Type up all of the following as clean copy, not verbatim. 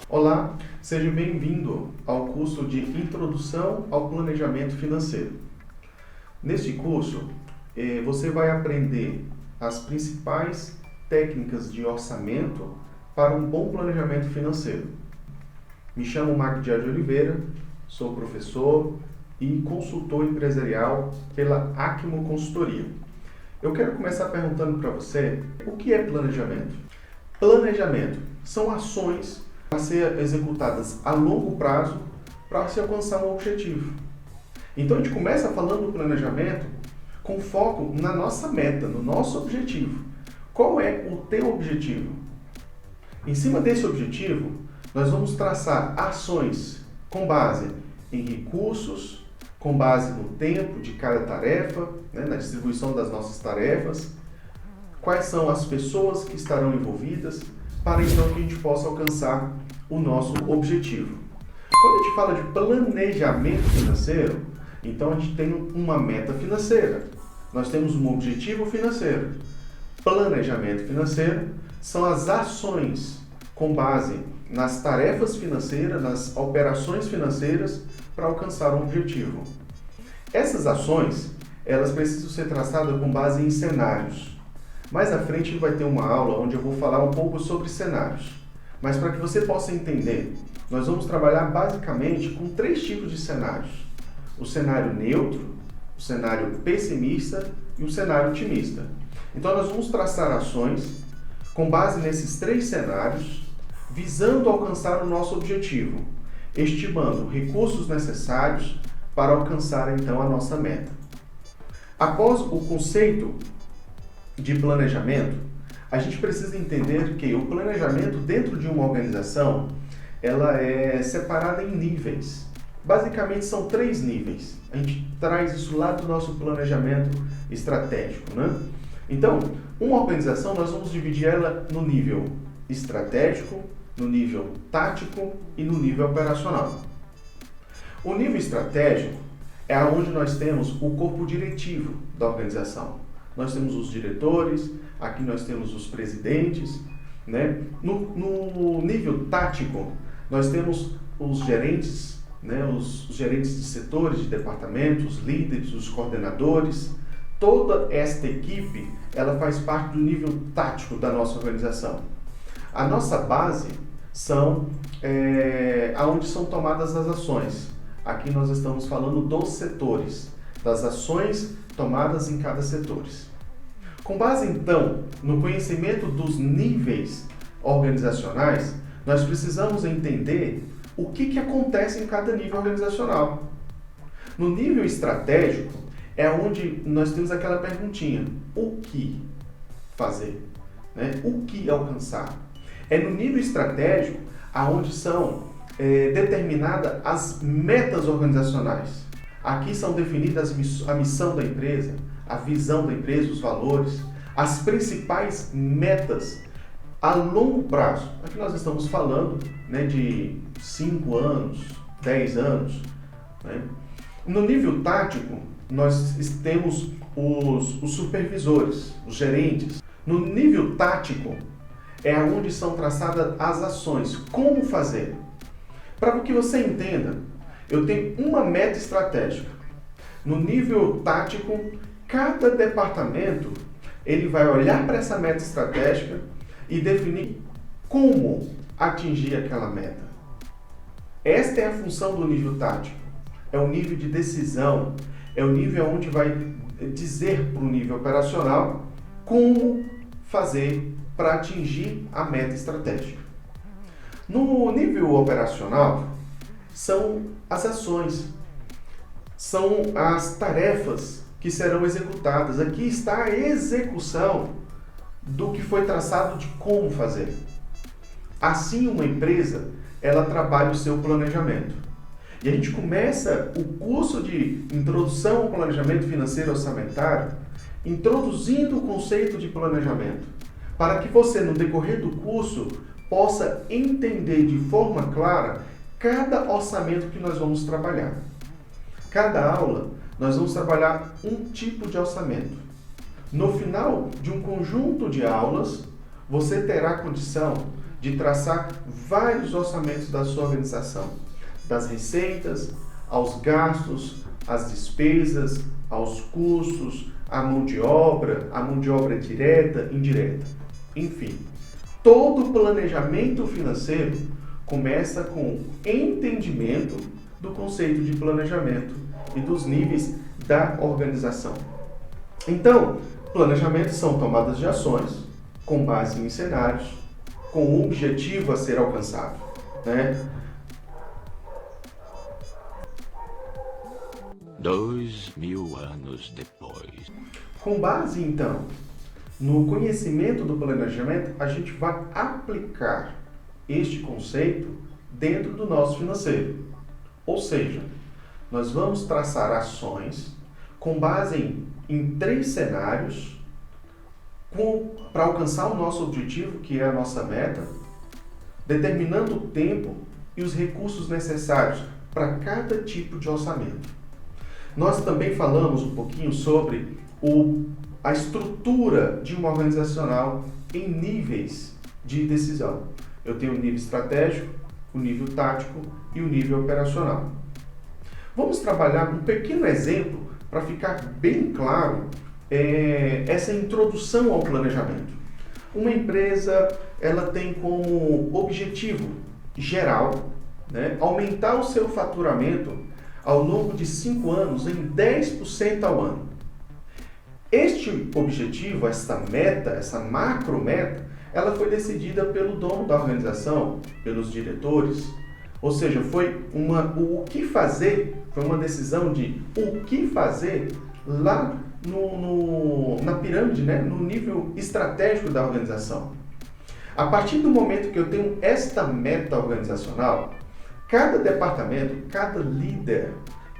Olá, seja bem-vindo ao curso de Introdução ao Planejamento Financeiro. Neste curso, você vai aprender as principais técnicas de orçamento para um bom planejamento financeiro. Me chamo Marco Dias de Oliveira, sou professor e consultor empresarial pela Acmo Consultoria. Eu quero começar perguntando para você, o que é planejamento? Planejamento são ações a ser executadas a longo prazo para se alcançar um objetivo. Então a gente começa falando do planejamento com foco na nossa meta, no nosso objetivo. Qual é o teu objetivo? Em cima desse objetivo, nós vamos traçar ações com base em recursos, com base no tempo de cada tarefa, na distribuição das nossas tarefas, quais são as pessoas que estarão envolvidas, para então que a gente possa alcançar o nosso objetivo. Quando a gente fala de planejamento financeiro, então a gente tem uma meta financeira, nós temos um objetivo financeiro. Planejamento financeiro são as ações com base nas tarefas financeiras, nas operações financeiras para alcançar um objetivo. Essas ações, elas precisam ser traçadas com base em cenários. Mais à frente vai ter uma aula onde eu vou falar um pouco sobre cenários. Mas para que você possa entender, nós vamos trabalhar basicamente com 3 tipos de cenários. O cenário neutro, o cenário pessimista e o cenário otimista. Então nós vamos traçar ações com base nesses 3 cenários, visando alcançar o nosso objetivo, estimando recursos necessários para alcançar então a nossa meta. Após o conceito de planejamento, a gente precisa entender que o planejamento dentro de uma organização, ela é separada em níveis. Basicamente são 3 níveis. A gente traz isso lá do nosso planejamento estratégico, né? Então, uma organização nós vamos dividir ela no nível estratégico, no nível tático e no nível operacional. O nível estratégico é onde nós temos o corpo diretivo da organização. Nós temos os diretores, aqui nós temos os presidentes, né? No nível tático, nós temos os gerentes, né? Os gerentes de setores, de departamentos, os líderes, os coordenadores. Toda esta equipe, ela faz parte do nível tático da nossa organização. A nossa base são aonde são tomadas as ações. Aqui nós estamos falando dos setores, das ações tomadas em cada setor. Com base, então, no conhecimento dos níveis organizacionais, nós precisamos entender o que acontece em cada nível organizacional. No nível estratégico, é onde nós temos aquela perguntinha, o que fazer? Né? O que alcançar? É no nível estratégico aonde são determinadas as metas organizacionais. Aqui são definidas a missão da empresa, a visão da empresa, os valores, as principais metas a longo prazo. Aqui nós estamos falando, de 5 anos, 10 anos. Né? No nível tático, nós temos os supervisores, os gerentes. No nível tático, é onde são traçadas as ações, como fazer. Para que você entenda, eu tenho uma meta estratégica. No nível tático, cada departamento ele vai olhar para essa meta estratégica e definir como atingir aquela meta. Esta é a função do nível tático. É o nível de decisão, é o nível onde vai dizer para o nível operacional como fazer para atingir a meta estratégica. No nível operacional, são as ações, são as tarefas que serão executadas. Aqui está a execução do que foi traçado de como fazer. Assim, uma empresa, ela trabalha o seu planejamento. E a gente começa o curso de Introdução ao Planejamento Financeiro Orçamentário introduzindo o conceito de planejamento, para que você, no decorrer do curso, possa entender de forma clara cada orçamento que nós vamos trabalhar. Cada aula, nós vamos trabalhar um tipo de orçamento. No final de um conjunto de aulas, você terá condição de traçar vários orçamentos da sua organização, das receitas, aos gastos, às despesas, aos custos, a mão de obra direta, indireta. Enfim, todo planejamento financeiro começa com entendimento do conceito de planejamento e dos níveis da organização. Então, planejamentos são tomadas de ações com base em cenários, com um objetivo a ser alcançado, né? 2000 anos depois. Com base, então, no conhecimento do planejamento, a gente vai aplicar este conceito dentro do nosso financeiro. Ou seja, nós vamos traçar ações com base em 3 cenários para alcançar o nosso objetivo, que é a nossa meta, determinando o tempo e os recursos necessários para cada tipo de orçamento. Nós também falamos um pouquinho sobre a estrutura de uma organizacional em níveis de decisão. Eu tenho o nível estratégico, o nível tático e o nível operacional. Vamos trabalhar um pequeno exemplo para ficar bem claro essa introdução ao planejamento. Uma empresa, ela tem como objetivo geral, né, aumentar o seu faturamento ao longo de 5 anos em 10% ao ano. Este objetivo, essa meta, essa macro meta, ela foi decidida pelo dono da organização, pelos diretores. Ou seja, foi o que fazer, foi uma decisão de o que fazer lá na pirâmide, né? No nível estratégico da organização. A partir do momento que eu tenho esta meta organizacional, cada departamento, cada líder,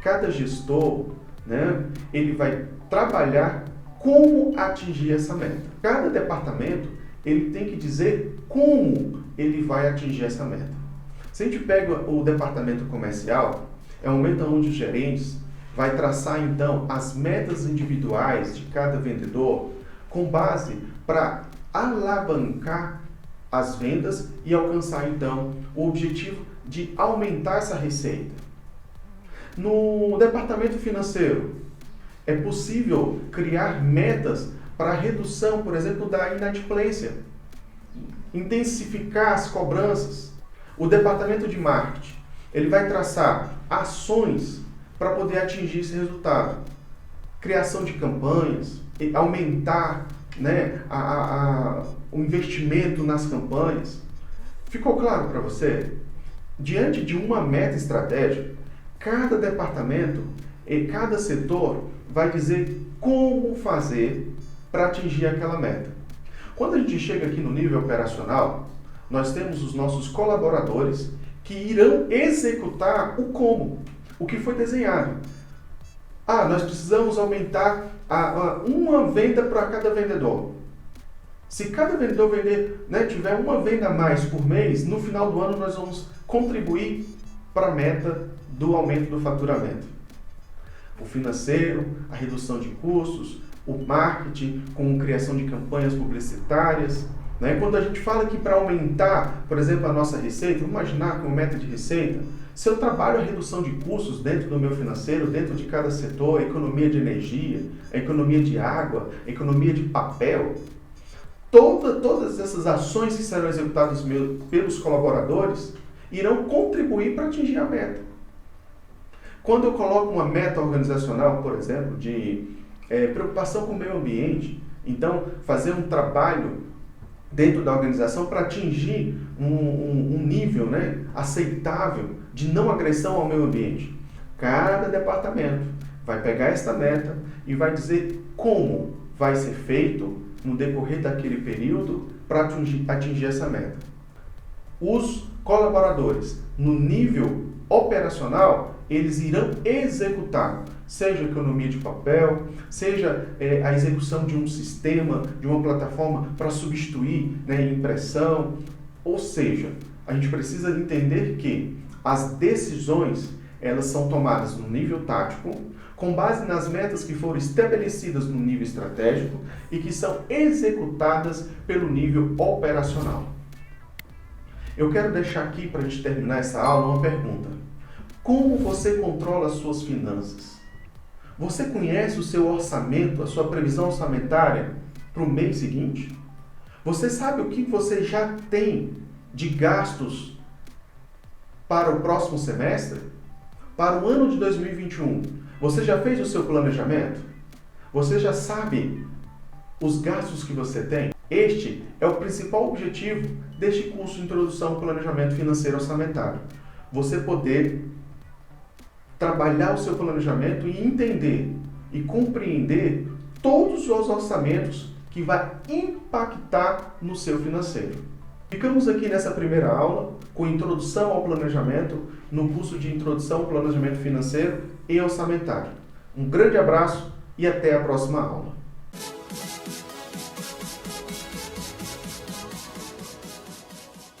cada gestor, né? Ele vai trabalhar como atingir essa meta. Cada departamento, ele tem que dizer como ele vai atingir essa meta. Se a gente pega o departamento comercial, é um momento onde os gerentes vai traçar então as metas individuais de cada vendedor com base para alavancar as vendas e alcançar então o objetivo de aumentar essa receita. No departamento financeiro, é possível criar metas para a redução, por exemplo, da inadimplência, intensificar as cobranças. O departamento de marketing, ele vai traçar ações para poder atingir esse resultado. Criação de campanhas, aumentar, né, o investimento nas campanhas. Ficou claro para você? Diante de uma meta estratégica, cada departamento e cada setor vai dizer como fazer para atingir aquela meta. Quando a gente chega aqui no nível operacional, nós temos os nossos colaboradores que irão executar o como, o que foi desenhado. Nós precisamos aumentar uma venda para cada vendedor. Se cada vendedor vender, né, tiver uma venda a mais por mês, no final do ano nós vamos contribuir para a meta do aumento do faturamento. O financeiro, a redução de custos, o marketing com criação de campanhas publicitárias. Né? Quando a gente fala que para aumentar, por exemplo, a nossa receita, vamos imaginar com meta de receita, se eu trabalho a redução de custos dentro do meu financeiro, dentro de cada setor, a economia de energia, a economia de água, a economia de papel, todas essas ações que serão executadas pelos colaboradores irão contribuir para atingir a meta. Quando eu coloco uma meta organizacional, por exemplo, de preocupação com o meio ambiente, então fazer um trabalho dentro da organização para atingir um nível, né, aceitável de não agressão ao meio ambiente. Cada departamento vai pegar esta meta e vai dizer como vai ser feito no decorrer daquele período para atingir essa meta. Os colaboradores, no nível operacional, eles irão executar, seja economia de papel, seja a execução de um sistema, de uma plataforma para substituir, né, impressão. Ou seja, a gente precisa entender que as decisões, elas são tomadas no nível tático, com base nas metas que foram estabelecidas no nível estratégico e que são executadas pelo nível operacional. Eu quero deixar aqui, para a gente terminar essa aula, uma pergunta. Como você controla as suas finanças? Você conhece o seu orçamento, a sua previsão orçamentária para o mês seguinte? Você sabe o que você já tem de gastos para o próximo semestre? Para o ano de 2021, você já fez o seu planejamento? Você já sabe os gastos que você tem? Este é o principal objetivo deste curso Introdução ao Planejamento Financeiro Orçamentário. Você poder trabalhar o seu planejamento e entender e compreender todos os orçamentos que vai impactar no seu financeiro. Ficamos aqui nessa primeira aula com Introdução ao Planejamento no curso de Introdução ao Planejamento Financeiro e Orçamentário. Um grande abraço e até a próxima aula.